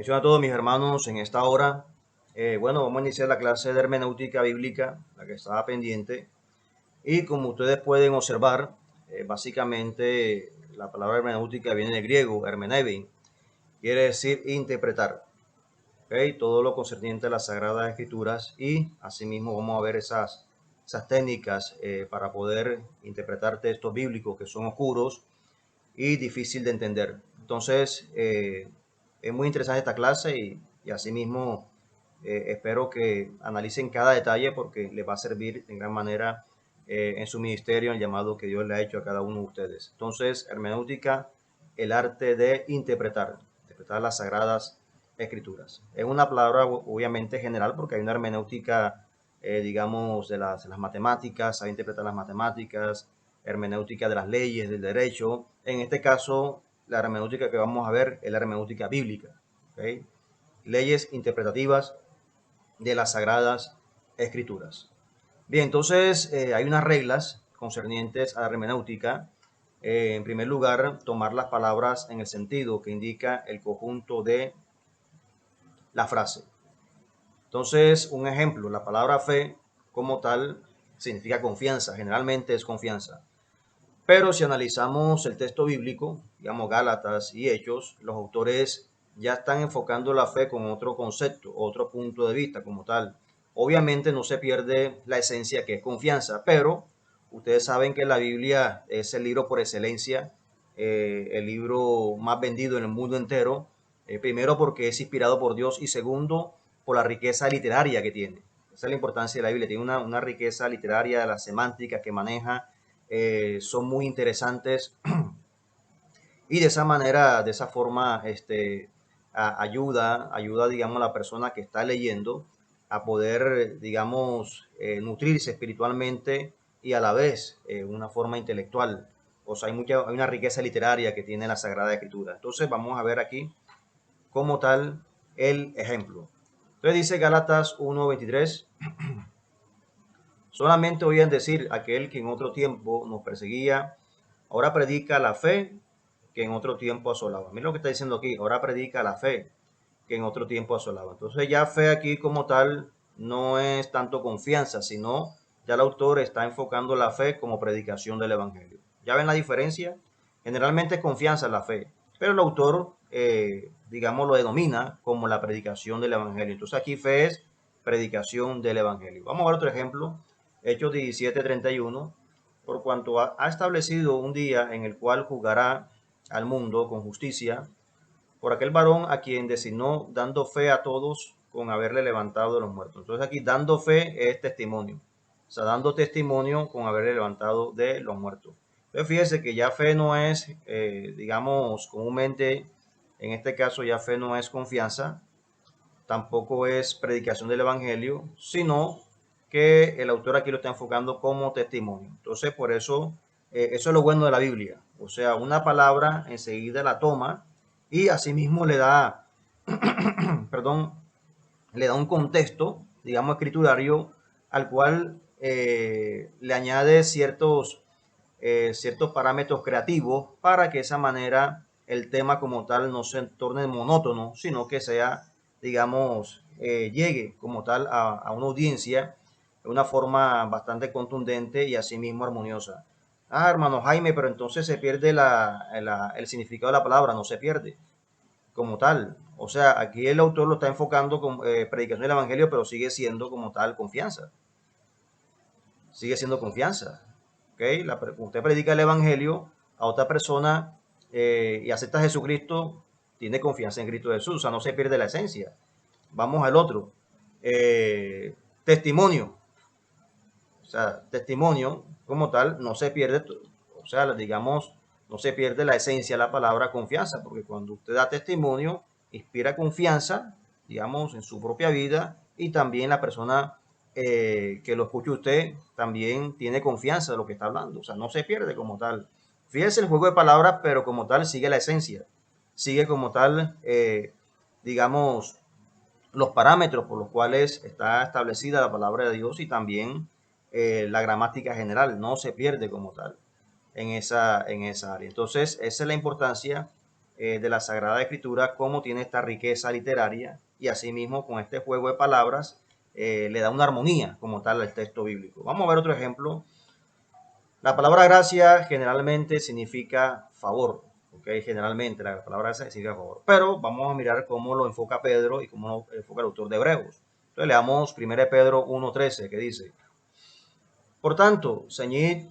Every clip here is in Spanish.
Bendiciones a todos mis hermanos en esta hora. Bueno, vamos a iniciar la clase de hermenéutica bíblica, la que estaba pendiente. Y como ustedes pueden observar, básicamente la palabra hermenéutica viene del griego, hermeneutin, quiere decir interpretar. ¿Okay? Todo lo concerniente a las Sagradas Escrituras y asimismo vamos a ver esas técnicas para poder interpretar textos bíblicos que son oscuros y difícil de entender. Entonces, es muy interesante esta clase y asimismo espero que analicen cada detalle porque les va a servir en gran manera en su ministerio, el llamado que Dios le ha hecho a cada uno de ustedes. Entonces, hermenéutica, el arte de interpretar las Sagradas Escrituras. Es una palabra obviamente general porque hay una hermenéutica, digamos, de las matemáticas, sabe interpretar las matemáticas, hermenéutica de las leyes, del derecho. En este caso, la hermenéutica que vamos a ver es la hermenéutica bíblica. ¿Okay? Leyes interpretativas de las Sagradas Escrituras. Bien, entonces hay unas reglas concernientes a la hermenéutica. En primer lugar, tomar las palabras en el sentido que indica el conjunto de la frase. Entonces, un ejemplo, la palabra fe como tal significa confianza, generalmente es confianza. Pero si analizamos el texto bíblico, digamos Gálatas y Hechos, los autores ya están enfocando la fe con otro concepto, otro punto de vista como tal. Obviamente no se pierde la esencia que es confianza, pero ustedes saben que la Biblia es el libro por excelencia, el libro más vendido en el mundo entero, primero porque es inspirado por Dios y segundo por la riqueza literaria que tiene. Esa es la importancia de la Biblia, tiene una riqueza literaria, de la semántica que maneja, son muy interesantes y de esa manera, de esa forma, ayuda, digamos, a la persona que está leyendo a poder, digamos, nutrirse espiritualmente y a la vez una forma intelectual. O sea, hay una riqueza literaria que tiene la Sagrada Escritura. Entonces vamos a ver aquí como tal el ejemplo. Entonces dice Gálatas 1:23. Solamente oían decir aquel que en otro tiempo nos perseguía, ahora predica la fe que en otro tiempo asolaba. Mira lo que está diciendo aquí, ahora predica la fe que en otro tiempo asolaba. Entonces ya fe aquí como tal no es tanto confianza, sino ya el autor está enfocando la fe como predicación del Evangelio. ¿Ya ven la diferencia? Generalmente es confianza en la fe, pero el autor, digamos, lo denomina como la predicación del Evangelio. Entonces aquí fe es predicación del Evangelio. Vamos a ver otro ejemplo. Hechos 17:31, por cuanto ha establecido un día en el cual juzgará al mundo con justicia por aquel varón a quien designó dando fe a todos con haberle levantado de los muertos. Entonces aquí dando fe es testimonio, o sea, dando testimonio con haberle levantado de los muertos. Entonces fíjese que ya fe no es, digamos, comúnmente, en este caso ya fe no es confianza, tampoco es predicación del Evangelio, sino que el autor aquí lo está enfocando como testimonio. Entonces, por eso, eso es lo bueno de la Biblia. O sea, una palabra enseguida la toma y asimismo le da, perdón, le da un contexto, digamos, escriturario, al cual le añade ciertos parámetros creativos para que de esa manera el tema como tal no se torne monótono, sino que sea, digamos, llegue como tal a una audiencia de una forma bastante contundente y asimismo armoniosa. Ah, hermano Jaime, pero entonces se pierde el significado de la palabra, no se pierde como tal. O sea, aquí el autor lo está enfocando con predicación del Evangelio, pero sigue siendo como tal confianza. Sigue siendo confianza. ¿Okay? Usted predica el Evangelio a otra persona y acepta a Jesucristo, tiene confianza en Cristo Jesús, o sea, no se pierde la esencia. Vamos al otro. Testimonio. O sea, testimonio como tal no se pierde, o sea, digamos, no se pierde la esencia de la palabra confianza, porque cuando usted da testimonio, inspira confianza, digamos, en su propia vida y también la persona que lo escuche usted también tiene confianza de lo que está hablando, o sea, no se pierde como tal. Fíjese el juego de palabras, pero como tal sigue la esencia, sigue como tal, digamos, los parámetros por los cuales está establecida la palabra de Dios y también la gramática general no se pierde como tal en esa área. Entonces, esa es la importancia de la Sagrada Escritura, cómo tiene esta riqueza literaria y asimismo con este juego de palabras le da una armonía como tal al texto bíblico. Vamos a ver otro ejemplo. La palabra gracia generalmente significa favor, ¿ok? Generalmente la palabra gracia significa favor, pero vamos a mirar cómo lo enfoca Pedro y cómo lo enfoca el autor de Hebreos. Entonces leamos 1 Pedro 1:13, que dice: por tanto, ceñid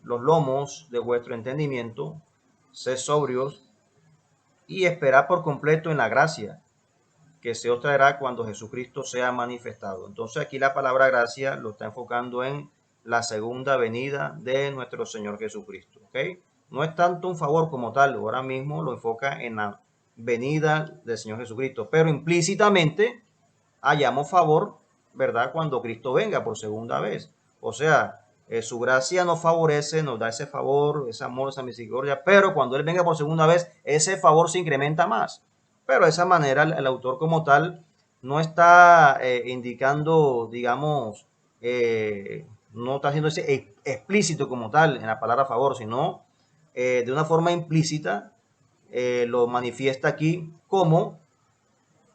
los lomos de vuestro entendimiento, sed sobrios y esperad por completo en la gracia que se os traerá cuando Jesucristo sea manifestado. Entonces aquí la palabra gracia lo está enfocando en la segunda venida de nuestro Señor Jesucristo. ¿Ok? No es tanto un favor como tal, ahora mismo lo enfoca en la venida del Señor Jesucristo, pero implícitamente hallamos favor, ¿verdad? Cuando Cristo venga por segunda vez. O sea, su gracia nos favorece, nos da ese favor, ese amor, esa misericordia, pero cuando Él venga por segunda vez, ese favor se incrementa más. Pero de esa manera el autor como tal no está indicando, digamos, no está haciendo ese explícito como tal en la palabra favor, sino de una forma implícita lo manifiesta aquí como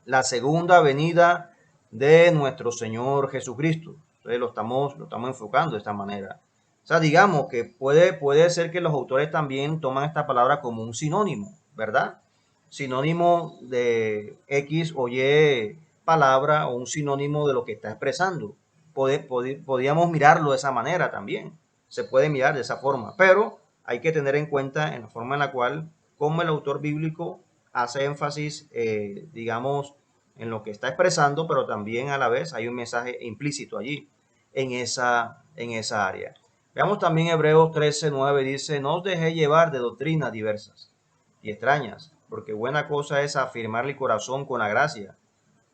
la segunda venida de nuestro Señor Jesucristo. Entonces lo estamos enfocando de esta manera. O sea, digamos que puede ser que los autores también toman esta palabra como un sinónimo, ¿verdad? Sinónimo de X o Y palabra o un sinónimo de lo que está expresando. Podríamos mirarlo de esa manera también. Se puede mirar de esa forma, pero hay que tener en cuenta en la forma en la cual, como el autor bíblico hace énfasis, digamos, en lo que está expresando, pero también a la vez hay un mensaje implícito allí, en esa área. Veamos también Hebreos 13:9, dice: no os dejéis llevar de doctrinas diversas y extrañas, porque buena cosa es afirmar el corazón con la gracia,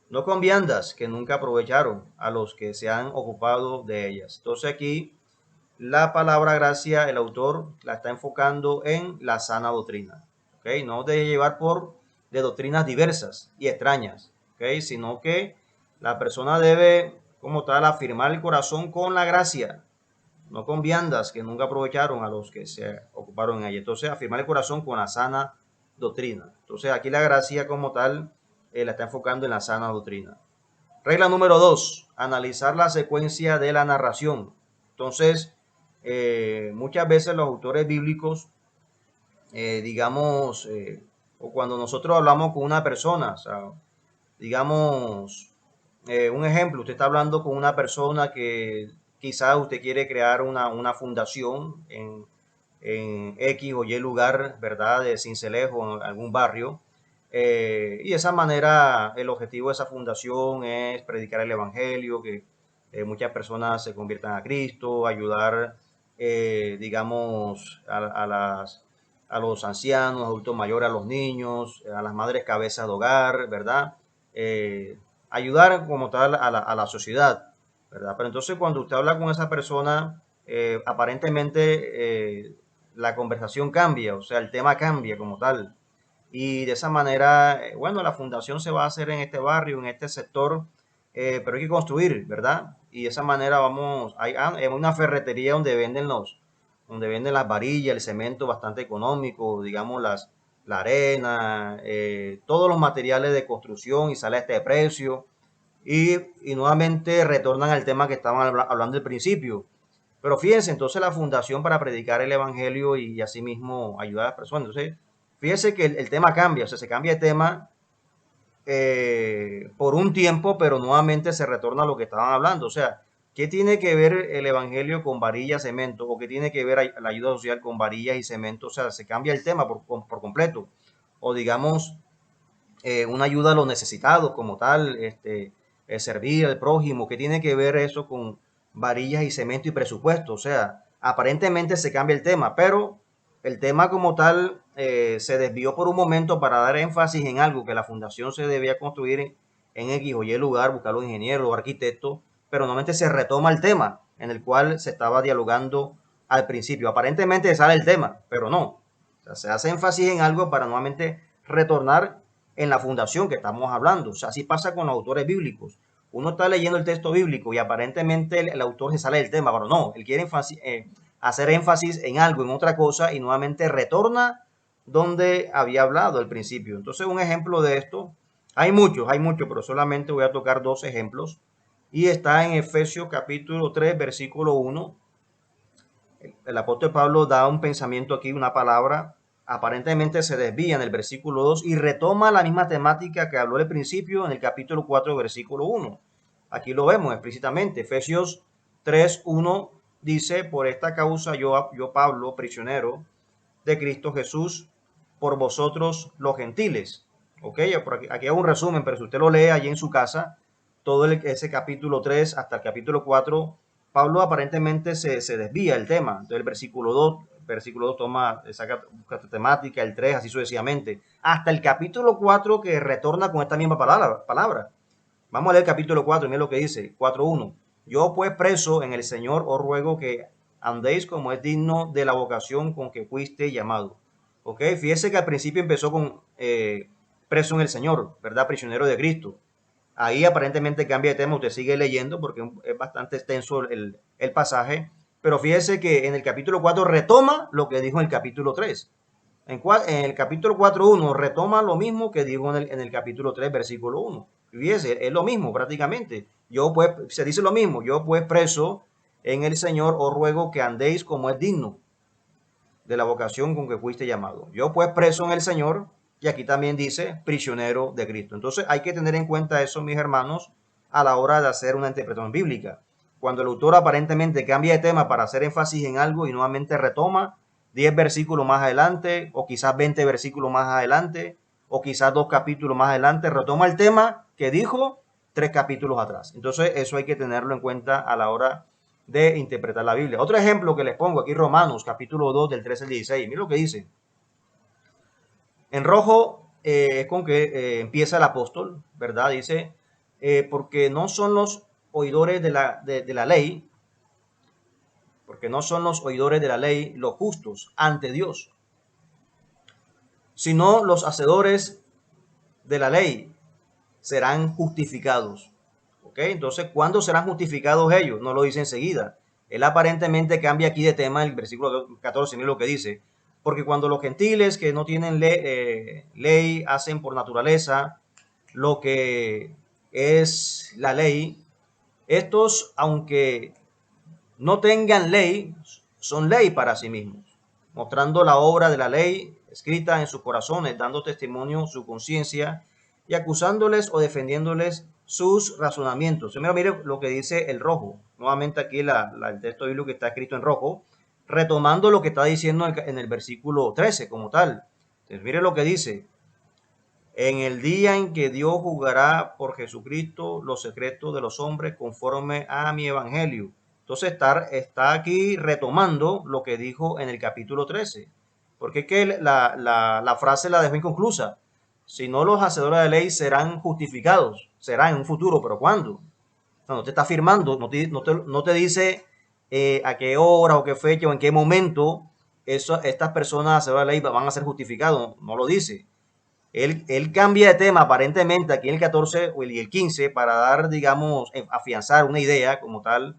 no con viandas que nunca aprovecharon a los que se han ocupado de ellas. Entonces aquí la palabra gracia, el autor la está enfocando en la sana doctrina. ¿Okay? No de llevar de doctrinas diversas y extrañas, ¿okay? Sino que la persona debe, como tal, afirmar el corazón con la gracia, no con viandas que nunca aprovecharon a los que se ocuparon en ella. Entonces, afirmar el corazón con la sana doctrina. Entonces, aquí la gracia como tal la está enfocando en la sana doctrina. Regla número 2, analizar la secuencia de la narración. Entonces, muchas veces los autores bíblicos, digamos, o cuando nosotros hablamos con una persona, o sea, digamos, un ejemplo, usted está hablando con una persona que quizás usted quiere crear una fundación en X o Y lugar, ¿verdad? De Sincelejo, en algún barrio. Y de esa manera el objetivo de esa fundación es predicar el Evangelio, que muchas personas se conviertan a Cristo, ayudar, digamos, a los ancianos, adultos mayores, a los niños, a las madres cabezas de hogar, ¿verdad? Ayudar como tal a la sociedad, ¿verdad? Pero entonces cuando usted habla con esa persona, aparentemente la conversación cambia, o sea, el tema cambia como tal. Y de esa manera, bueno, la fundación se va a hacer en este barrio, en este sector, pero hay que construir, ¿verdad? Y de esa manera hay una ferretería donde venden las varillas, el cemento bastante económico, digamos, la arena, todos los materiales de construcción y sale a este precio. Y nuevamente retornan al tema que estaban hablando al principio. Pero fíjense, entonces la fundación para predicar el evangelio y asimismo ayudar a las personas. Entonces, fíjense que el tema cambia, o sea, se cambia de tema por un tiempo, pero nuevamente se retorna a lo que estaban hablando. O sea, ¿qué tiene que ver el evangelio con varillas, cemento? ¿O qué tiene que ver la ayuda social con varillas y cemento? O sea, se cambia el tema por completo. O digamos, una ayuda a los necesitados como tal, servir al prójimo, ¿qué tiene que ver eso con varillas y cemento y presupuesto? O sea, aparentemente se cambia el tema, pero el tema como tal se desvió por un momento para dar énfasis en algo que la fundación se debía construir en X o Y lugar, buscar los ingenieros o arquitectos, pero normalmente se retoma el tema en el cual se estaba dialogando al principio. Aparentemente sale el tema, pero no. O sea, se hace énfasis en algo para nuevamente retornar en la fundación que estamos hablando. O sea, así pasa con los autores bíblicos. Uno está leyendo el texto bíblico y aparentemente el autor se sale del tema, pero no, él quiere hacer énfasis en algo, en otra cosa, y nuevamente retorna donde había hablado al principio. Entonces, un ejemplo de esto, hay muchos, pero solamente voy a tocar dos ejemplos. Y está en Efesios capítulo 3, versículo 1. El apóstol Pablo da un pensamiento aquí, una palabra, aparentemente se desvía en el versículo 2 y retoma la misma temática que habló al principio en el capítulo 4, versículo 1. Aquí lo vemos explícitamente. Efesios 3, 1 dice, por esta causa yo Pablo, prisionero de Cristo Jesús, por vosotros los gentiles. Ok, aquí hago un resumen, pero si usted lo lee allí en su casa, todo ese capítulo 3 hasta el capítulo 4, Pablo aparentemente se desvía el tema. Entonces versículo 2 toma esa temática, el 3 así sucesivamente, hasta el capítulo 4 que retorna con esta misma palabra. Vamos a leer el capítulo 4, mira lo que dice, 4.1. Yo pues preso en el Señor os ruego que andéis como es digno de la vocación con que fuiste llamado. Ok, fíjese que al principio empezó con preso en el Señor, ¿verdad? Prisionero de Cristo. Ahí aparentemente cambia de tema, usted sigue leyendo porque es bastante extenso el pasaje, pero fíjese que en el capítulo 4 retoma lo que dijo en el capítulo 3. En el capítulo 4.1 retoma lo mismo que dijo en el capítulo 3, versículo 1. Fíjese, es lo mismo prácticamente. Yo pues, se dice lo mismo, yo pues preso en el Señor os ruego que andéis como es digno de la vocación con que fuiste llamado. Yo pues preso en el Señor, y aquí también dice prisionero de Cristo. Entonces hay que tener en cuenta eso, mis hermanos, a la hora de hacer una interpretación bíblica. Cuando el autor aparentemente cambia de tema para hacer énfasis en algo y nuevamente retoma 10 versículos más adelante, o quizás 20 versículos más adelante, o quizás 2 capítulos más adelante, retoma el tema que dijo 3 capítulos atrás. Entonces eso hay que tenerlo en cuenta a la hora de interpretar la Biblia. Otro ejemplo que les pongo aquí, Romanos, capítulo 2, del 13 al 16. Miren lo que dice. En rojo es con que empieza el apóstol, ¿verdad? Dice, porque no son los oidores de la ley, porque no son los oidores de la ley los justos ante Dios, sino los hacedores de la ley serán justificados. ¿Ok? Entonces, ¿cuándo serán justificados ellos? No lo dice enseguida. Él aparentemente cambia aquí de tema el versículo 14, mira lo que dice. Porque cuando los gentiles que no tienen ley hacen por naturaleza lo que es la ley, estos, aunque no tengan ley, son ley para sí mismos, mostrando la obra de la ley escrita en sus corazones, dando testimonio su conciencia y acusándoles o defendiéndoles sus razonamientos. Mire lo que dice el rojo. Nuevamente aquí el texto bíblico que está escrito en rojo, retomando lo que está diciendo en el versículo 13 como tal. Entonces, mire lo que dice. En el día en que Dios juzgará por Jesucristo los secretos de los hombres conforme a mi evangelio. Entonces está aquí retomando lo que dijo en el capítulo 13. Porque es que la frase la dejó inconclusa. Si no, los hacedores de ley serán justificados. Será en un futuro, pero ¿cuándo? No te está afirmando, no te dice a qué hora o qué fecha o en qué momento estas personas hacedores de ley van a ser justificados. No lo dice. Él cambia de tema aparentemente aquí en el 14 y el 15 para dar, digamos, afianzar una idea como tal,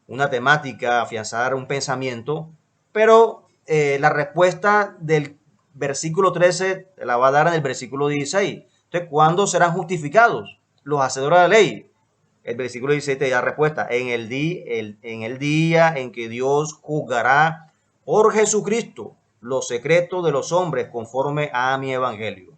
una temática, afianzar un pensamiento, pero la respuesta del versículo 13 la va a dar en el versículo 16. Entonces, ¿cuándo serán justificados los hacedores de la ley? El versículo 16 te da respuesta, en el día en que Dios juzgará por Jesucristo los secretos de los hombres conforme a mi evangelio.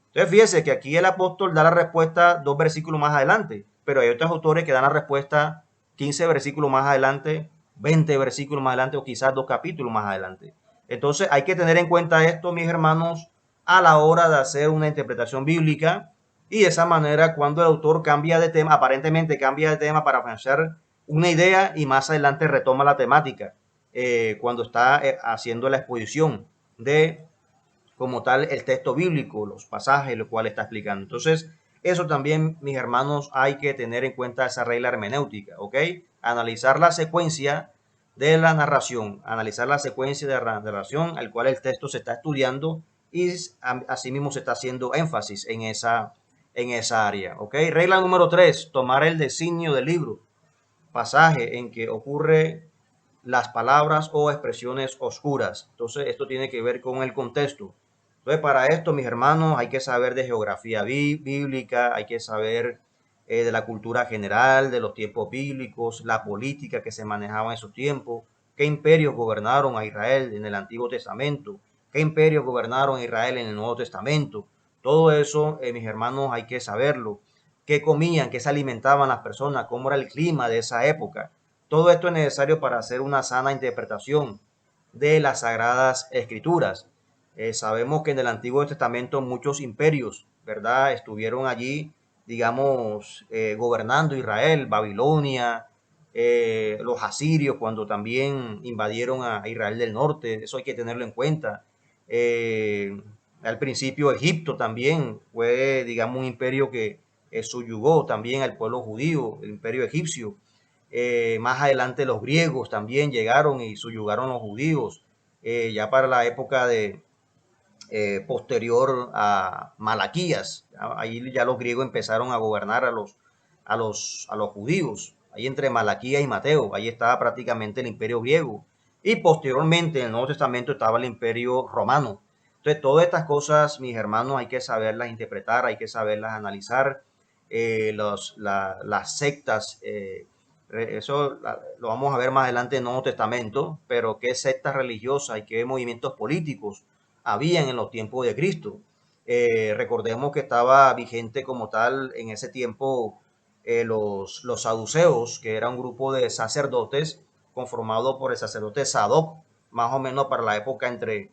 Entonces, fíjese que aquí el apóstol da la respuesta 2 versículos más adelante, pero hay otros autores que dan la respuesta 15 versículos más adelante, 20 versículos más adelante o quizás 2 capítulos más adelante. Entonces, hay que tener en cuenta esto, mis hermanos, a la hora de hacer una interpretación bíblica y de esa manera cuando el autor cambia de tema, aparentemente cambia de tema para afianzar una idea y más adelante retoma la temática cuando está haciendo la exposición de como tal el texto bíblico, los pasajes, lo cual está explicando. Entonces, eso también, mis hermanos, hay que tener en cuenta esa regla hermenéutica, ¿ok? Analizar la secuencia de la narración, analizar la secuencia de la narración al cual el texto se está estudiando y asimismo se está haciendo énfasis en esa área, ¿ok? Regla número 3, tomar el designio del libro, pasaje en que ocurre las palabras o expresiones oscuras. Entonces, esto tiene que ver con el contexto. Entonces, para esto, mis hermanos, hay que saber de geografía bíblica, hay que saber de la cultura general, de los tiempos bíblicos, la política que se manejaba en esos tiempos, qué imperios gobernaron a Israel en el Antiguo Testamento, qué imperios gobernaron a Israel en el Nuevo Testamento. Todo eso, mis hermanos, hay que saberlo. Qué comían, qué se alimentaban las personas, cómo era el clima de esa época. Todo esto es necesario para hacer una sana interpretación de las Sagradas Escrituras. Sabemos que en el Antiguo Testamento muchos imperios, ¿verdad? Estuvieron allí, digamos, gobernando Israel, Babilonia, los asirios cuando también invadieron a Israel del norte, eso hay que tenerlo en cuenta. Eh, Al principio Egipto también fue, digamos, un imperio que subyugó también al pueblo judío, el imperio egipcio. Más adelante los griegos también llegaron y subyugaron a los judíos. Ya para la época de posterior a Malaquías, ahí ya los griegos empezaron a gobernar a los judíos. Ahí entre Malaquías y Mateo, ahí estaba prácticamente el imperio griego. Y posteriormente en el Nuevo Testamento estaba el imperio romano. Entonces, todas estas cosas, mis hermanos, hay que saberlas interpretar, hay que saberlas analizar. Las sectas, eso lo vamos a ver más adelante en el Nuevo Testamento, pero qué sectas religiosas y qué movimientos políticos habían en los tiempos de Cristo. Recordemos que estaba vigente como tal en ese tiempo los saduceos, que era un grupo de sacerdotes conformado por el sacerdote Sadoc, más o menos para la época entre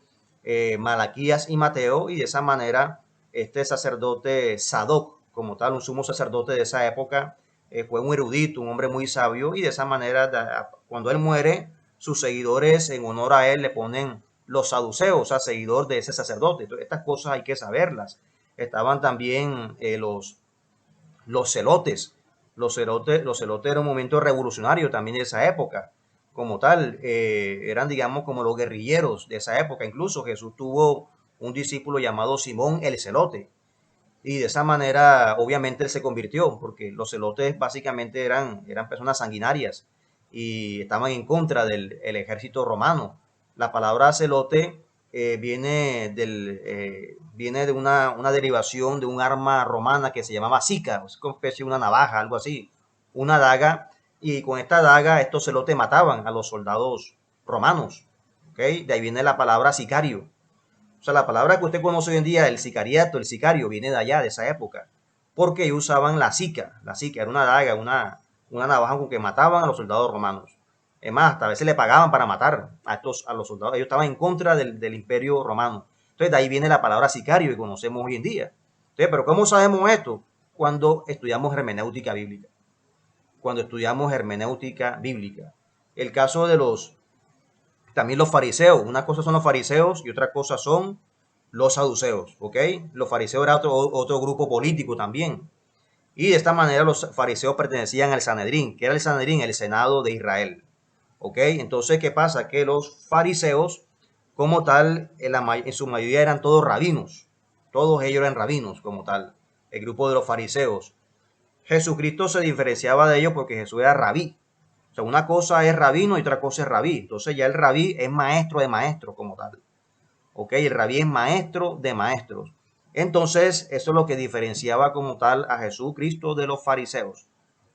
Malaquías y Mateo, y de esa manera este sacerdote Sadoc, como tal, un sumo sacerdote de esa época, fue un erudito, un hombre muy sabio, y de esa manera, cuando él muere, sus seguidores en honor a él le ponen los saduceos, o sea, seguidor de ese sacerdote. Entonces, estas cosas hay que saberlas. Estaban también los celotes. Los celotes eran un momento revolucionario también de esa época. Como tal, eran, digamos, como los guerrilleros de esa época. Incluso Jesús tuvo un discípulo llamado Simón el Celote. Y de esa manera, obviamente, él se convirtió, porque los celotes básicamente eran personas sanguinarias y estaban en contra del ejército romano. La palabra celote viene de una derivación de un arma romana que se llamaba sica, es como especie de una navaja, algo así, una daga, y con esta daga estos celotes mataban a los soldados romanos. ¿Okay? De ahí viene la palabra sicario. O sea, la palabra que usted conoce hoy en día, el sicariato, el sicario, viene de allá, de esa época. Porque ellos usaban la sica. La sica era una daga, una navaja con que mataban a los soldados romanos. Es más, hasta a veces le pagaban para matar a los soldados. Ellos estaban en contra del imperio romano. Entonces, de ahí viene la palabra sicario que conocemos hoy en día. Entonces, pero ¿cómo sabemos esto? Cuando estudiamos hermenéutica bíblica. Cuando estudiamos hermenéutica bíblica. El caso de también los fariseos. Una cosa son los fariseos y otra cosa son los saduceos, ¿ok? Los fariseos era otro grupo político también. Y de esta manera los fariseos pertenecían al Sanedrín. ¿Qué era el Sanedrín? El Senado de Israel. ¿Ok? Entonces, ¿qué pasa? Que los fariseos, como tal, en su mayoría eran todos rabinos. Todos ellos eran rabinos, como tal. El grupo de los fariseos. Jesucristo se diferenciaba de ellos porque Jesús era rabí. O sea, una cosa es rabino y otra cosa es rabí. Entonces ya el rabí es maestro de maestros como tal. ¿Ok? El rabí es maestro de maestros. Entonces, eso es lo que diferenciaba como tal a Jesucristo de los fariseos.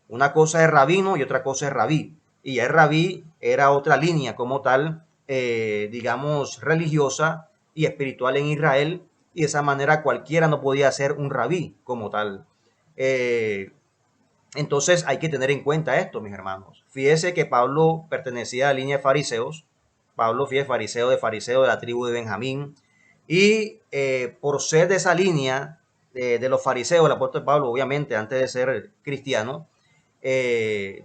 Una cosa es rabino y otra cosa es rabí. Y ya el rabí era otra línea como tal, digamos, religiosa y espiritual en Israel. Y de esa manera cualquiera no podía ser un rabí como tal. Eh, entonces hay que tener en cuenta esto, mis hermanos. Fíjese que Pablo pertenecía a la línea de fariseos. Pablo fue fariseo de la tribu de Benjamín. Y por ser de esa línea de los fariseos, el apóstol Pablo, obviamente, antes de ser cristiano, eh,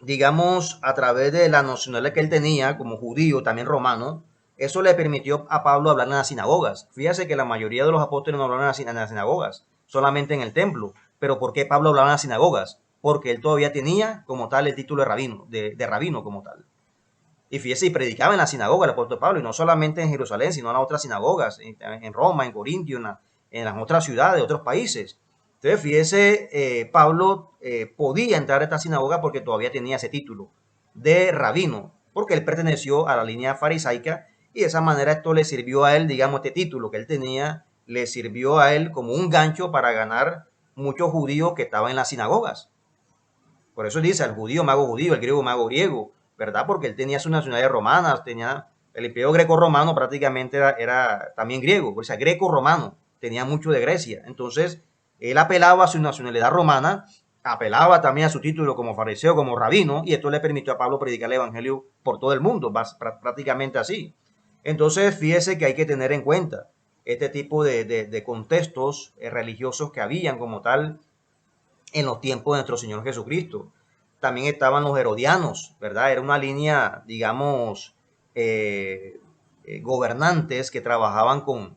digamos, a través de la nacionalidad que él tenía como judío, también romano, eso le permitió a Pablo hablar en las sinagogas. Fíjese que la mayoría de los apóstoles no hablaban en las sinagogas, solamente en el templo. Pero ¿por qué Pablo hablaba en las sinagogas? Porque él todavía tenía como tal el título de rabino, de rabino como tal. Y fíjese, y predicaba en la sinagoga el apóstol Pablo, y no solamente en Jerusalén, sino en las otras sinagogas, en Roma, en Corintio, en las otras ciudades de otros países. Entonces, fíjese, Pablo podía entrar a esta sinagoga porque todavía tenía ese título de rabino, porque él perteneció a la línea farisaica y de esa manera esto le sirvió a él, digamos, este título que él tenía, le sirvió a él como un gancho para ganar muchos judíos que estaban en las sinagogas. Por eso dice, el judío me hago judío, el griego me hago griego, ¿verdad? Porque él tenía su nacionalidad romana, tenía el imperio greco-romano prácticamente era también griego, o sea, greco-romano, tenía mucho de Grecia. Entonces, él apelaba a su nacionalidad romana, apelaba también a su título como fariseo, como rabino, y esto le permitió a Pablo predicar el evangelio por todo el mundo, prácticamente así. Entonces, fíjese que hay que tener en cuenta este tipo de contextos religiosos que habían como tal en los tiempos de nuestro Señor Jesucristo. También estaban los herodianos, ¿verdad? Era una línea, digamos, gobernantes que trabajaban con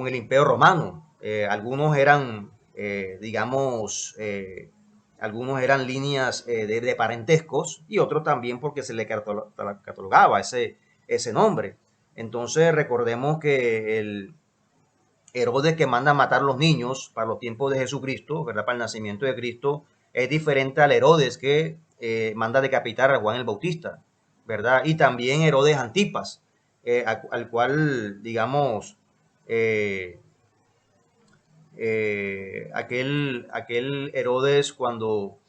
el Imperio Romano. Algunos eran, digamos, algunos eran líneas de parentescos y otros también porque se le catalogaba ese nombre. Entonces recordemos que el Herodes que manda a matar a los niños para los tiempos de Jesucristo, ¿verdad? Para el nacimiento de Cristo, es diferente al Herodes que manda decapitar a Juan el Bautista, ¿verdad? Y también Herodes Antipas, al cual, digamos, eh, aquel Herodes cuando,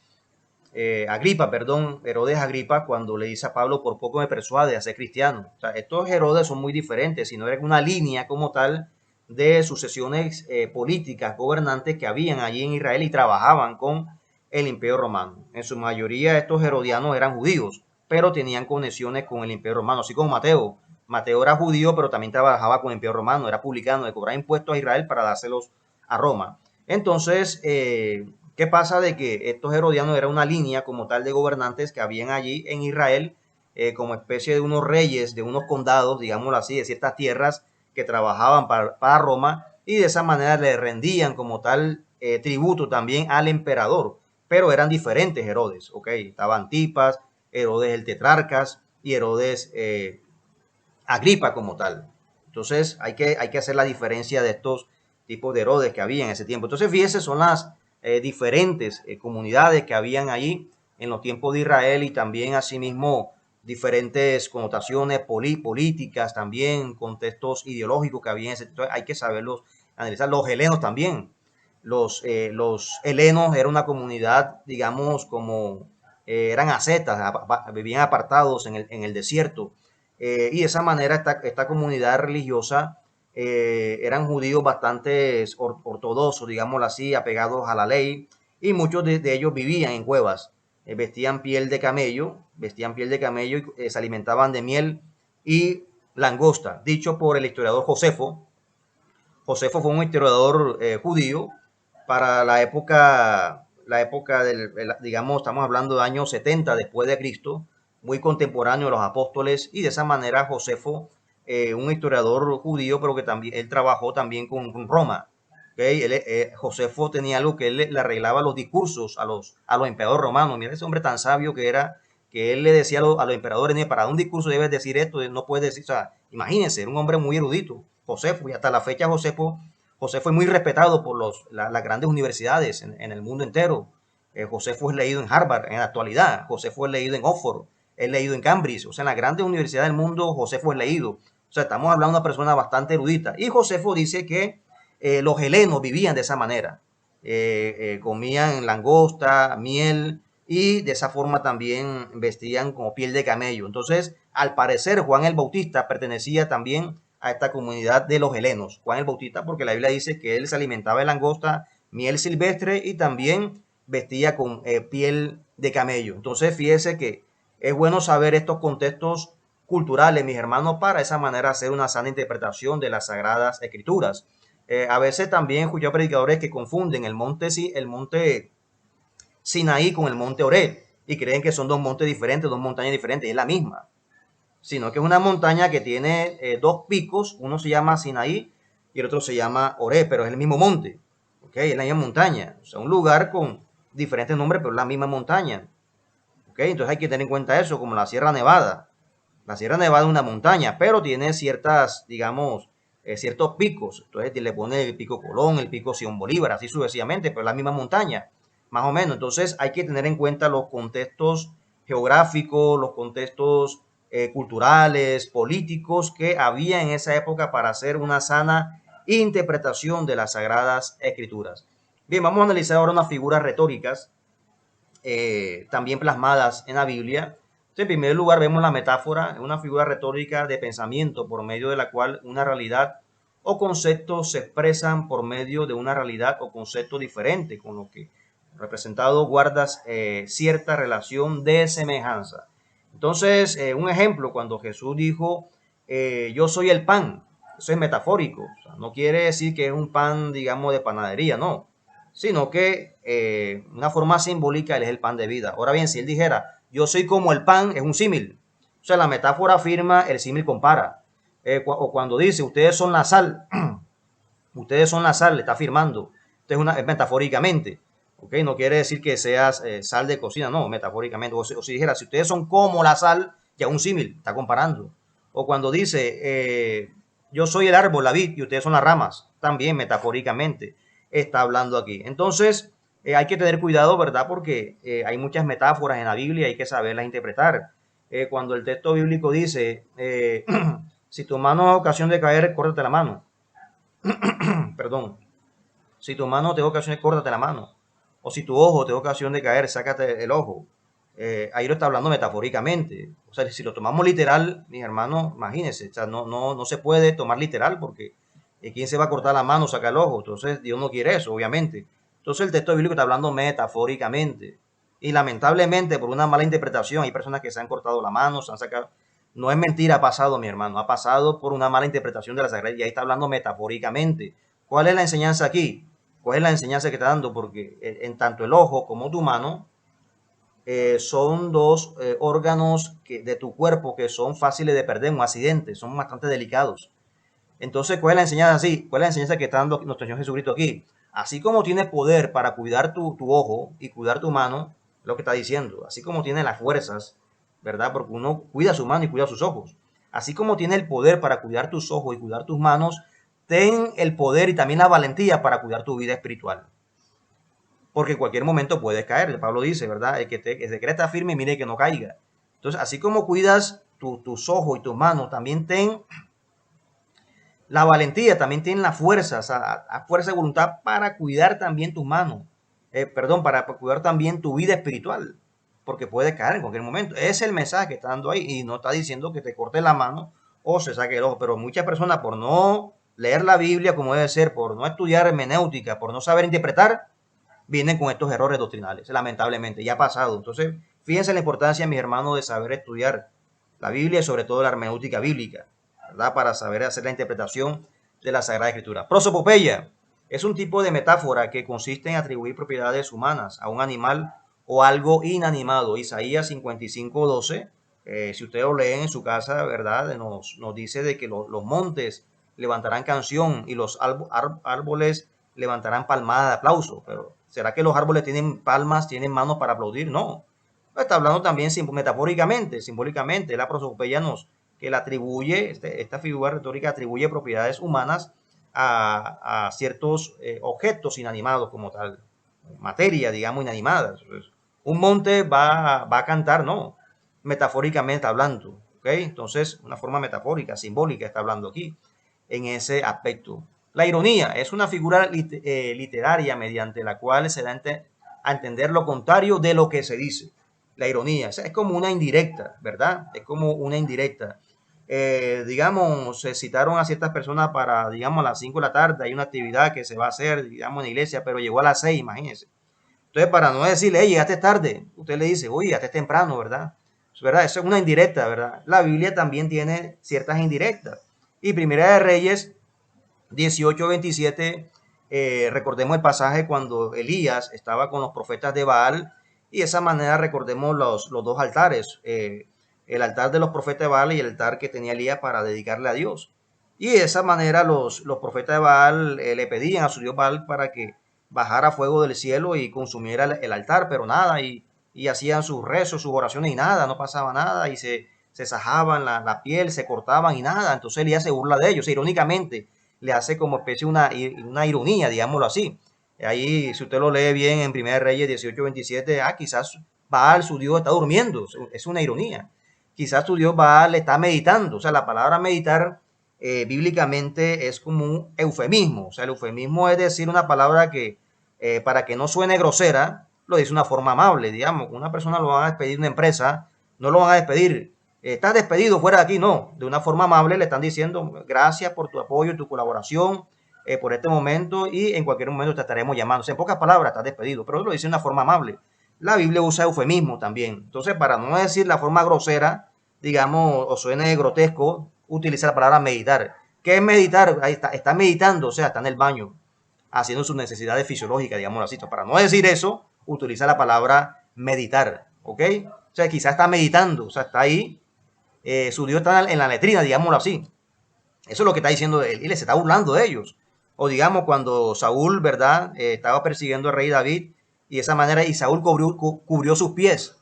Agripa, perdón, Herodes Agripa cuando le dice a Pablo, por poco me persuade a ser cristiano. O sea, estos Herodes son muy diferentes, sino era una línea como tal de sucesiones políticas, gobernantes que habían allí en Israel y trabajaban con el Imperio Romano. En su mayoría estos herodianos eran judíos, pero tenían conexiones con el Imperio Romano, así como Mateo. Mateo era judío, pero también trabajaba con el Imperio Romano, era publicano, de cobrar impuestos a Israel para dárselos a Roma. Entonces, ¿qué pasa? De que estos herodianos era una línea como tal de gobernantes que habían allí en Israel, como especie de unos reyes, de unos condados, digámoslo así, de ciertas tierras que trabajaban para Roma y de esa manera le rendían como tal tributo también al emperador. Pero eran diferentes Herodes, ¿ok? Estaba Antipas, Herodes el tetrarcas y Herodes Agripa como tal. Entonces hay que hacer la diferencia de estos tipos de Herodes que había en ese tiempo. Entonces fíjese, son las diferentes comunidades que habían allí en los tiempos de Israel y también asimismo diferentes connotaciones políticas, también contextos ideológicos que había en ese tiempo. Hay que saberlos analizar. Los helenos también. Los helenos era una comunidad, digamos, como eran ascetas, vivían apartados en el desierto y de esa manera esta comunidad religiosa eran judíos bastante ortodoxos, digámoslo así, apegados a la ley, y muchos de ellos vivían en cuevas, vestían piel de camello y se alimentaban de miel y langosta, dicho por el historiador Josefo. Josefo fue un historiador judío para la época digamos, estamos hablando de años 70 después de Cristo, muy contemporáneo de los apóstoles, y de esa manera Josefo, un historiador judío, pero que también él trabajó también con Roma. ¿Okay? Josefo tenía algo que él le arreglaba los discursos a los emperadores romanos. Mira ese hombre tan sabio que era, que él le decía a los emperadores, para un discurso debes decir esto, no puedes decir, o sea, imagínense, era un hombre muy erudito, Josefo, y hasta la fecha José fue muy respetado por las grandes universidades en el mundo entero. José fue leído en Harvard en la actualidad. José fue leído en Oxford. Es leído en Cambridge. O sea, en las grandes universidades del mundo, José fue leído. O sea, estamos hablando de una persona bastante erudita. Y Josefo dice que los helenos vivían de esa manera. Comían langosta, miel y de esa forma también vestían como piel de camello. Entonces, al parecer, Juan el Bautista pertenecía también a esta comunidad de los helenos. Juan el Bautista, porque la Biblia dice que él se alimentaba de langosta, miel silvestre y también vestía con piel de camello. Entonces, fíjese que es bueno saber estos contextos culturales, mis hermanos, para esa manera hacer una sana interpretación de las Sagradas Escrituras. A veces también he escuchado predicadores que confunden el monte Sinaí con el monte Oreb y creen que son dos montes diferentes, dos montañas diferentes, y es la misma, sino que es una montaña que tiene dos picos, uno se llama Sinaí y el otro se llama Oreb, pero es el mismo monte, ¿ok? Es la misma montaña, o sea, un lugar con diferentes nombres, pero es la misma montaña, ¿ok? Entonces hay que tener en cuenta eso, como la Sierra Nevada. La Sierra Nevada es una montaña, pero tiene ciertas, digamos, ciertos picos. Entonces le pone el pico Colón, el pico Sion Bolívar, así sucesivamente, pero es la misma montaña, más o menos. Entonces hay que tener en cuenta los contextos geográficos, los contextos culturales, políticos que había en esa época para hacer una sana interpretación de las Sagradas Escrituras. Bien, vamos a analizar ahora unas figuras retóricas también plasmadas en la Biblia. En primer lugar, vemos la metáfora, una figura retórica de pensamiento por medio de la cual una realidad o concepto se expresan por medio de una realidad o concepto diferente, con lo que representado guardas cierta relación de semejanza. Entonces, un ejemplo, cuando Jesús dijo, yo soy el pan, eso es metafórico, o sea, no quiere decir que es un pan, digamos, de panadería, no, sino que una forma simbólica él es el pan de vida. Ahora bien, si él dijera, yo soy como el pan, es un símil. O sea, la metáfora afirma, el símil compara. O cuando dice, ustedes son la sal, ustedes son la sal, le está afirmando. Entonces, es metafóricamente. ¿Okay? No quiere decir que seas sal de cocina, no, metafóricamente. O si dijera, si ustedes son como la sal, ya un símil, está comparando. O cuando dice, yo soy el árbol, la vid, y ustedes son las ramas, también metafóricamente está hablando aquí. Entonces, hay que tener cuidado, ¿verdad? Porque hay muchas metáforas en la Biblia, hay que saberlas interpretar. Cuando el texto bíblico dice, si tu mano es ocasión de caer, córtate la mano. Perdón. Si tu mano te da ocasión de córtate la mano. O si tu ojo te da ocasión de caer, sácate el ojo. Ahí lo está hablando metafóricamente. O sea, si lo tomamos literal, mis hermanos, imagínense, o sea, no se puede tomar literal porque ¿quién se va a cortar la mano, saca el ojo? Entonces Dios no quiere eso, obviamente. Entonces el texto bíblico está hablando metafóricamente. Y lamentablemente, por una mala interpretación, hay personas que se han cortado la mano, se han sacado. No es mentira, ha pasado, mi hermano, ha pasado por una mala interpretación de la Sagrada y ahí está hablando metafóricamente. ¿Cuál es la enseñanza aquí? ¿Cuál es la enseñanza que está dando? Porque en tanto el ojo como tu mano son dos órganos de tu cuerpo que son fáciles de perder en un accidente, son bastante delicados. Entonces, ¿cuál es la enseñanza así? ¿Cuál es la enseñanza que está dando nuestro Señor Jesucristo aquí? Así como tienes poder para cuidar tu ojo y cuidar tu mano, lo que está diciendo, así como tiene las fuerzas, ¿verdad? Porque uno cuida su mano y cuida sus ojos. Así como tiene el poder para cuidar tus ojos y cuidar tus manos, ten el poder y también la valentía para cuidar tu vida espiritual. Porque en cualquier momento puedes caer. Pablo dice, ¿verdad? El que se cree está firme, mire que no caiga. Entonces, así como cuidas tus ojos y tus manos, también ten la valentía, también ten la fuerza, o sea, a fuerza de voluntad para cuidar también tus manos. Para cuidar también tu vida espiritual. Porque puedes caer en cualquier momento. Ese es el mensaje que está dando ahí. Y no está diciendo que te corte la mano o se saque el ojo. Pero muchas personas, por no leer la Biblia como debe ser, por no estudiar hermenéutica, por no saber interpretar, vienen con estos errores doctrinales, lamentablemente, ya ha pasado. Entonces, fíjense la importancia, mis hermanos, de saber estudiar la Biblia y sobre todo la hermenéutica bíblica, ¿verdad? Para saber hacer la interpretación de la Sagrada Escritura. Prosopopeya es un tipo de metáfora que consiste en atribuir propiedades humanas a un animal o algo inanimado. Isaías 55:12, si ustedes lo leen en su casa, ¿verdad? Nos dice de que los montes levantarán canción y los árboles levantarán palmada de aplauso, pero ¿será que los árboles tienen palmas, tienen manos para aplaudir? No. Está hablando también metafóricamente, simbólicamente. La prosopopeya que le atribuye, esta figura retórica atribuye propiedades humanas a ciertos objetos inanimados como tal, materia, digamos, inanimada. Entonces, un monte va a cantar, no, metafóricamente hablando. ¿Okay? Entonces, una forma metafórica, simbólica está hablando aquí en ese aspecto. La ironía es una figura literaria mediante la cual se da a entender lo contrario de lo que se dice. La ironía es como una indirecta, ¿verdad? Es como una indirecta. Digamos, se citaron a ciertas personas para, digamos, a las 5 de la tarde, hay una actividad que se va a hacer, digamos, en la iglesia, pero llegó a las 6, imagínense. Entonces, para no decirle, hey, llegaste tarde, usted le dice, oye, llegaste temprano, ¿verdad? ¿Verdad? Eso es una indirecta, ¿verdad? La Biblia también tiene ciertas indirectas. Y Primera de Reyes 18:27, recordemos el pasaje cuando Elías estaba con los profetas de Baal y de esa manera recordemos los dos altares, el altar de los profetas de Baal y el altar que tenía Elías para dedicarle a Dios. Y de esa manera los profetas de Baal le pedían a su Dios Baal para que bajara fuego del cielo y consumiera el altar, pero nada, y hacían sus rezos, sus oraciones y nada, no pasaba nada, y se sajaban la piel, se cortaban y nada. Entonces Elías se burla de ellos, irónicamente le hace como especie una ironía, digámoslo así. Ahí, si usted lo lee bien en 1 Reyes 18:27, quizás Baal, su Dios, está durmiendo, es una ironía. quizás tu Dios le está meditando. O sea, la palabra meditar bíblicamente es como un eufemismo. O sea, el eufemismo es decir una palabra que para que no suene grosera, lo dice de una forma amable. Digamos, una persona lo van a despedir de una empresa, no lo van a despedir. Estás despedido, fuera de aquí, no. De una forma amable le están diciendo gracias por tu apoyo, tu colaboración, por este momento y en cualquier momento te estaremos llamando. O sea, en pocas palabras, estás despedido, pero lo dice de una forma amable. La Biblia usa eufemismo también. Entonces, para no decir la forma grosera, digamos, o suene grotesco, utiliza la palabra meditar. ¿Qué es meditar? Ahí está meditando, o sea, está en el baño, haciendo sus necesidades fisiológicas, digamos así. Para no decir eso, utiliza la palabra meditar, ¿ok? O sea, quizás está meditando, o sea, está ahí, su Dios está en la letrina, digámoslo así. Eso es lo que está diciendo él y les está burlando de ellos. O digamos cuando Saúl, ¿verdad? Estaba persiguiendo al rey David y de esa manera y Saúl cubrió sus pies.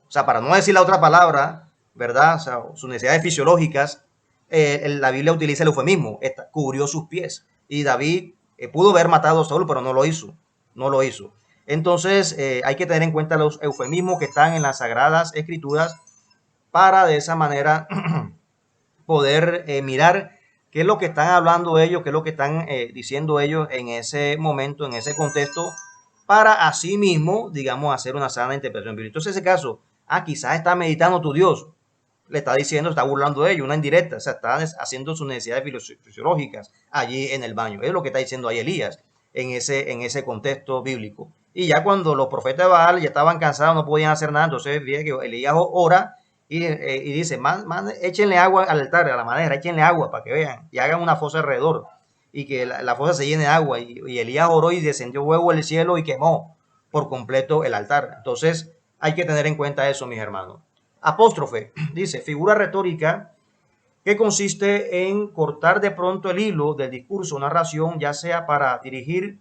O sea, para no decir la otra palabra, ¿verdad? O sea, sus necesidades fisiológicas, la Biblia utiliza el eufemismo, cubrió sus pies. Y David pudo haber matado a Saúl, pero no lo hizo. No lo hizo. Entonces, hay que tener en cuenta los eufemismos que están en las Sagradas Escrituras para de esa manera poder mirar qué es lo que están hablando ellos, qué es lo que están diciendo ellos en ese momento, en ese contexto, para así mismo, digamos, hacer una sana interpretación bíblica. Entonces, en ese caso, quizás está meditando tu Dios, le está diciendo, está burlando de ellos, una indirecta, o sea, está haciendo sus necesidades fisiológicas allí en el baño. Es lo que está diciendo ahí Elías en ese contexto bíblico. Y ya cuando los profetas de Baal ya estaban cansados, no podían hacer nada, entonces viene que Elías ora y dice, échenle agua al altar, a la madera, échenle agua para que vean y hagan una fosa alrededor y que la fosa se llene de agua. Y Elías oró y descendió fuego del cielo y quemó por completo el altar. Entonces hay que tener en cuenta eso, mis hermanos. Apóstrofe, dice, figura retórica que consiste en cortar de pronto el hilo del discurso o narración, ya sea para dirigir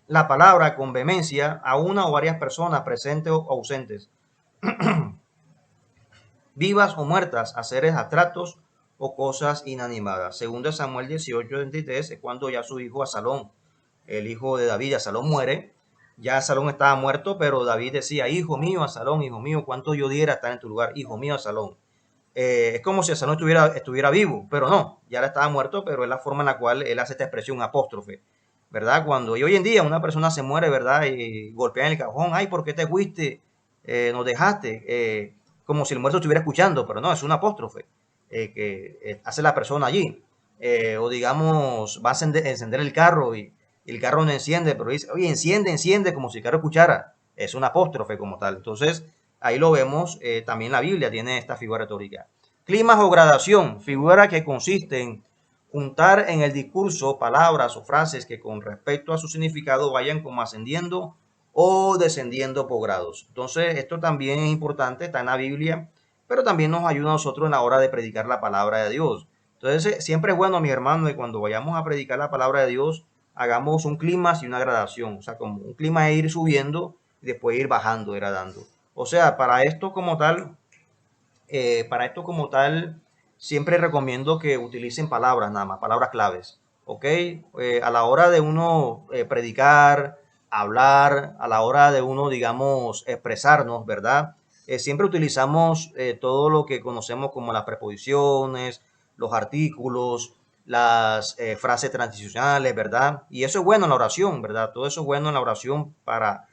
la palabra con vehemencia a una o varias personas presentes o ausentes, vivas o muertas, a seres abstractos o cosas inanimadas. Segundo Samuel 18:23 es cuando ya su hijo Absalón, el hijo de David, Absalón muere. Ya Absalón estaba muerto, pero David decía, hijo mío, Absalón, hijo mío, cuánto yo diera estar en tu lugar, hijo mío, Absalón. Es como si Absalón estuviera vivo, pero no, ya él estaba muerto, pero es la forma en la cual él hace esta expresión apóstrofe, ¿verdad? Cuando y hoy en día una persona se muere, ¿verdad? Y golpea en el cajón, ay, ¿por qué te fuiste? Nos dejaste, como si el muerto estuviera escuchando, pero no, es un apóstrofe que hace la persona allí. O digamos, va a encender el carro y el carro no enciende, pero dice, oye, enciende, enciende, como si el carro escuchara. Es un apóstrofe como tal. Entonces, ahí lo vemos, también la Biblia tiene esta figura retórica. Climas o gradación, figura que consiste en juntar en el discurso palabras o frases que con respecto a su significado vayan como ascendiendo o descendiendo por grados. Entonces, esto también es importante, está en la Biblia, pero también nos ayuda a nosotros en la hora de predicar la palabra de Dios. Entonces, siempre es bueno, mi hermano, que cuando vayamos a predicar la palabra de Dios, hagamos un clima y una gradación. O sea, como un clima es ir subiendo y después ir bajando, degradando. O sea, siempre recomiendo que utilicen palabras nada más, palabras claves, ¿ok? A la hora de uno predicar, hablar, a la hora de uno, digamos, expresarnos, ¿verdad? Siempre utilizamos todo lo que conocemos como las preposiciones, los artículos, las frases transicionales, ¿verdad? Y eso es bueno en la oración, ¿verdad? Todo eso es bueno en la oración para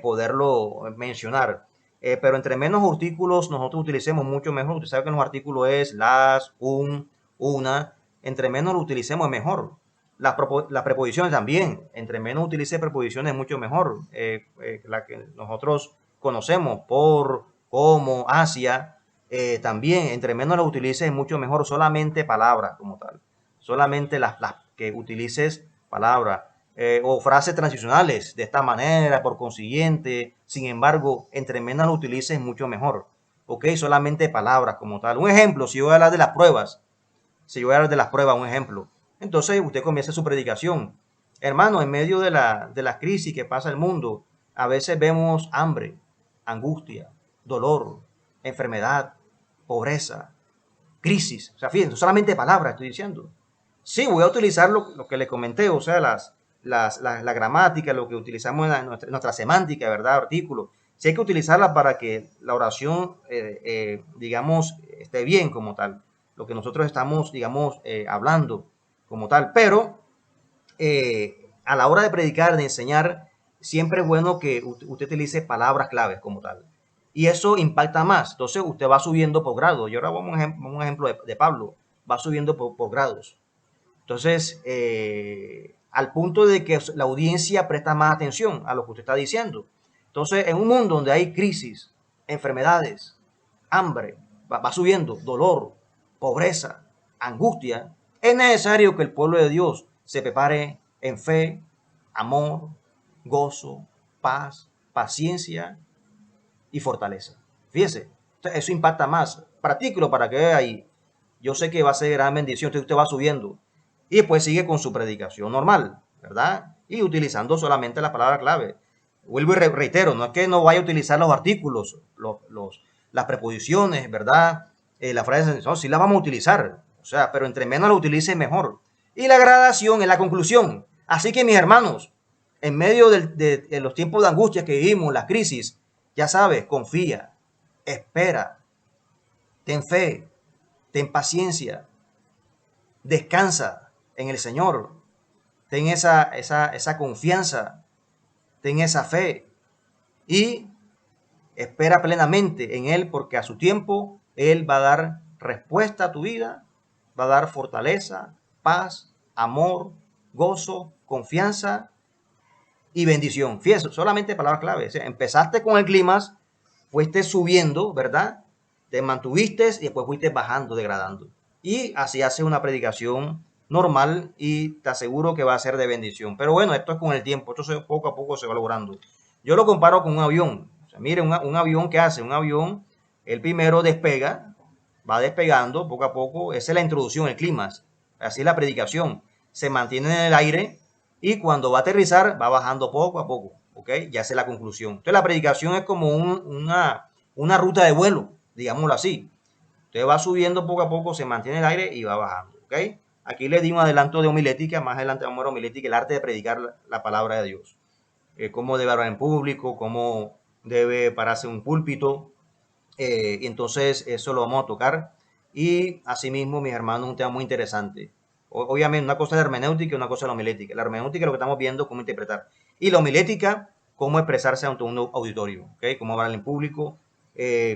poderlo mencionar. Pero entre menos artículos nosotros utilicemos, mucho mejor. Usted sabe que los artículos es las, un, una. Entre menos lo utilicemos, es mejor. Las preposiciones también. Entre menos utilice preposiciones, mucho mejor. La que nosotros conocemos, por, como, hacia. También, entre menos las utilices, es mucho mejor. Solamente palabras como tal. Solamente las que utilices palabras o frases transicionales de esta manera, por consiguiente, sin embargo, entre menos lo utilices, mucho mejor. Ok, solamente palabras como tal. Un ejemplo, si yo voy a hablar de las pruebas, si yo voy a hablar de las pruebas, un ejemplo. Entonces usted comienza su predicación. Hermano, en medio de la crisis que pasa el mundo, a veces vemos hambre, angustia, dolor, enfermedad, pobreza, crisis. O sea, fíjense, solamente palabras estoy diciendo. Sí, voy a utilizar lo que les comenté, o sea, la gramática, lo que utilizamos en nuestra semántica, ¿verdad? Artículos. Si hay que utilizarla para que la oración, digamos, esté bien como tal, lo que nosotros estamos, digamos, hablando como tal. Pero a la hora de predicar, de enseñar, siempre es bueno que usted utilice palabras claves como tal. Y eso impacta más. Entonces usted va subiendo por grados. Y ahora vamos a un ejemplo de Pablo. Va subiendo por grados. Entonces, al punto de que la audiencia presta más atención a lo que usted está diciendo. Entonces, en un mundo donde hay crisis, enfermedades, hambre, va subiendo dolor, pobreza, angustia, es necesario que el pueblo de Dios se prepare en fe, amor, gozo, paz, paciencia y fortaleza. Fíjese, eso impacta más. Practíquelo para que vea ahí. Yo sé que va a ser gran bendición. Entonces usted va subiendo. Y después sigue con su predicación normal, ¿verdad? Y utilizando solamente la palabra clave. Vuelvo y reitero, no es que no vaya a utilizar los artículos, las preposiciones, ¿verdad? Las frases, no, sí las vamos a utilizar. O sea, pero entre menos lo utilice, mejor. Y la gradación en la conclusión. Así que, mis hermanos, en medio de los tiempos de angustia que vivimos, la crisis, ya sabes, confía, espera, ten fe, ten paciencia, descansa en el Señor, ten esa confianza, ten esa fe y espera plenamente en Él porque a su tiempo Él va a dar respuesta a tu vida, va a dar fortaleza, paz, amor, gozo, confianza y bendición. Fíjate, solamente palabras claves. Empezaste con el clima, fuiste subiendo, ¿verdad? Te mantuviste y después fuiste bajando, degradando. Y así hace una predicación normal y te aseguro que va a ser de bendición. Pero bueno, esto es con el tiempo, esto poco a poco se va logrando. Yo lo comparo con un avión. O sea, mire, un avión, ¿qué hace? Un avión, el primero despega, va despegando poco a poco. Esa es la introducción, el clímax. Así es la predicación. Se mantiene en el aire y cuando va a aterrizar va bajando poco a poco. ¿Ok? Ya es la conclusión. Entonces la predicación es como una ruta de vuelo, digámoslo así. Entonces va subiendo poco a poco, se mantiene en el aire y va bajando. ¿Ok? Aquí les di un adelanto de homilética, más adelante vamos a ver homilética, el arte de predicar la palabra de Dios. Cómo debe hablar en público, cómo debe pararse un púlpito. Y entonces eso lo vamos a tocar. Y asimismo, mis hermanos, un tema muy interesante. Obviamente, una cosa es la hermenéutica y una cosa es la homilética. La hermenéutica es lo que estamos viendo, cómo interpretar. Y la homilética, cómo expresarse ante un auditorio. ¿Okay? Cómo hablar en público,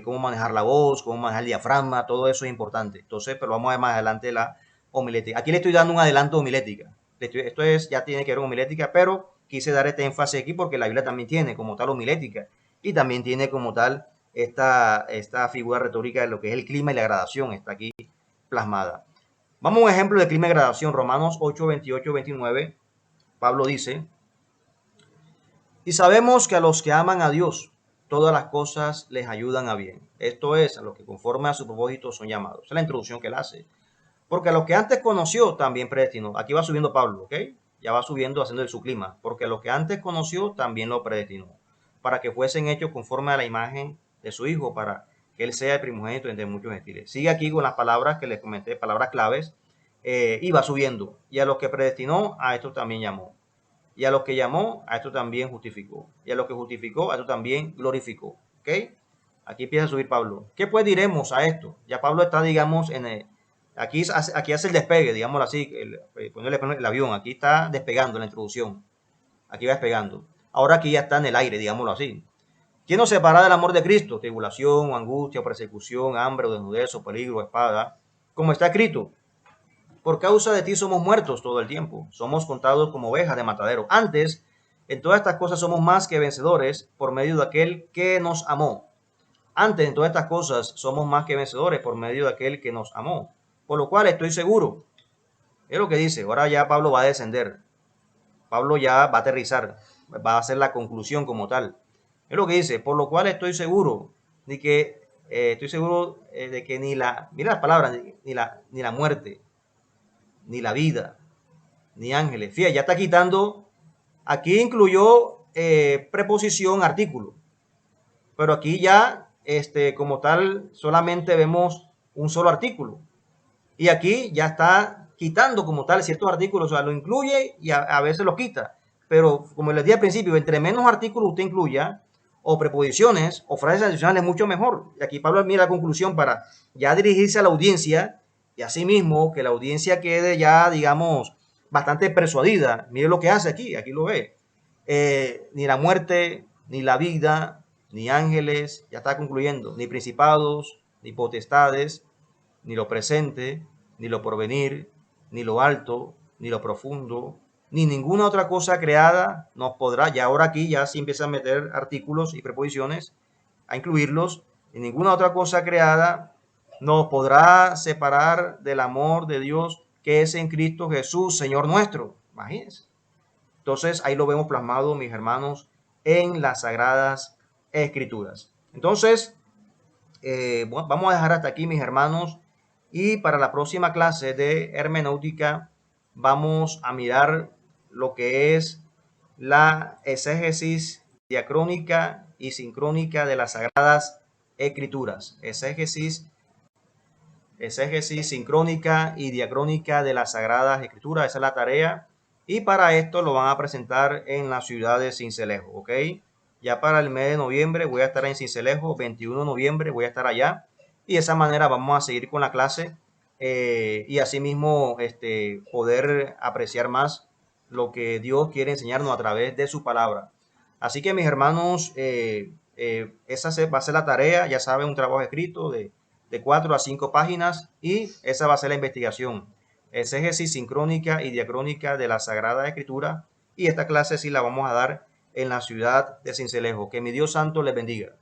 cómo manejar la voz, cómo manejar el diafragma, todo eso es importante. Entonces, pero vamos a ver más adelante la homilética. Aquí le estoy dando un adelanto de homilética. Esto ya tiene que ver con homilética, pero quise dar este énfasis aquí porque la Biblia también tiene como tal homilética y también tiene como tal esta figura retórica de lo que es el clima y la gradación, está aquí plasmada. Vamos a un ejemplo de clima y gradación, Romanos 8, 28, 29. Pablo dice, y sabemos que a los que aman a Dios, todas las cosas les ayudan a bien. Esto es, a los que conforme a su propósito son llamados. Esa es la introducción que él hace. Porque a los que antes conoció, también predestinó. Aquí va subiendo Pablo, ¿ok? Ya va subiendo, haciendo el su clima. Porque a los que antes conoció, también lo predestinó. Para que fuesen hechos conforme a la imagen de su Hijo, para que Él sea el primogénito entre muchos gentiles. Sigue aquí con las palabras que les comenté, palabras claves, y va subiendo. Y a los que predestinó, a estos también llamó. Y a los que llamó, a estos también justificó. Y a los que justificó, a estos también glorificó. ¿Ok? Aquí empieza a subir Pablo. ¿Qué pues diremos a esto? Ya Pablo está, digamos, aquí hace el despegue, digámoslo así, ponerle el avión. Aquí está despegando la introducción. Aquí va despegando. Ahora aquí ya está en el aire, digámoslo así. ¿Quién nos separa del amor de Cristo? Tribulación, angustia, persecución, hambre, o desnudez, o peligro, espada. Como está escrito, por causa de ti somos muertos todo el tiempo. Somos contados como ovejas de matadero. Antes, en todas estas cosas somos más que vencedores por medio de aquel que nos amó. Antes, en todas estas cosas somos más que vencedores por medio de aquel que nos amó. Por lo cual estoy seguro. Es lo que dice. Ahora ya Pablo va a descender. Pablo ya va a aterrizar. Va a hacer la conclusión como tal. Es lo que dice, por lo cual estoy seguro de que de que mira las palabras, ni la muerte, ni la vida, ni ángeles. Fíjate, ya está quitando, aquí incluyó preposición, artículo, pero aquí ya, como tal, solamente vemos un solo artículo. Y aquí ya está quitando como tal ciertos artículos, o sea, lo incluye y a veces lo quita. Pero como les dije al principio, entre menos artículos usted incluya, o preposiciones o frases adicionales mucho mejor. Y aquí Pablo mira la conclusión para ya dirigirse a la audiencia y asimismo que la audiencia quede ya, digamos, bastante persuadida. Mire lo que hace aquí lo ve. Ni la muerte, ni la vida, ni ángeles, ya está concluyendo, ni principados, ni potestades, ni lo presente, ni lo porvenir, ni lo alto, ni lo profundo, ni ninguna otra cosa creada nos podrá, ya ahora aquí ya se empieza a meter artículos y preposiciones, a incluirlos, y ninguna otra cosa creada nos podrá separar del amor de Dios que es en Cristo Jesús, Señor nuestro. Imagínense. Entonces ahí lo vemos plasmado, mis hermanos, en las Sagradas Escrituras. Entonces, bueno, vamos a dejar hasta aquí, mis hermanos, y para la próxima clase de hermenéutica vamos a mirar lo que es la exégesis diacrónica y sincrónica de las Sagradas Escrituras. Exégesis sincrónica y diacrónica de las Sagradas Escrituras. Esa es la tarea. Y para esto lo van a presentar en la ciudad de Sincelejo, ¿ok? Ya para el mes de noviembre voy a estar en Sincelejo, 21 de noviembre voy a estar allá. Y de esa manera vamos a seguir con la clase y asimismo poder apreciar más lo que Dios quiere enseñarnos a través de su palabra. Así que mis hermanos, esa va a ser la tarea, ya saben, un trabajo escrito de 4 a 5 páginas y esa va a ser la investigación. Exégesis sincrónica y diacrónica de la Sagrada Escritura y esta clase sí la vamos a dar en la ciudad de Sincelejo. Que mi Dios santo les bendiga.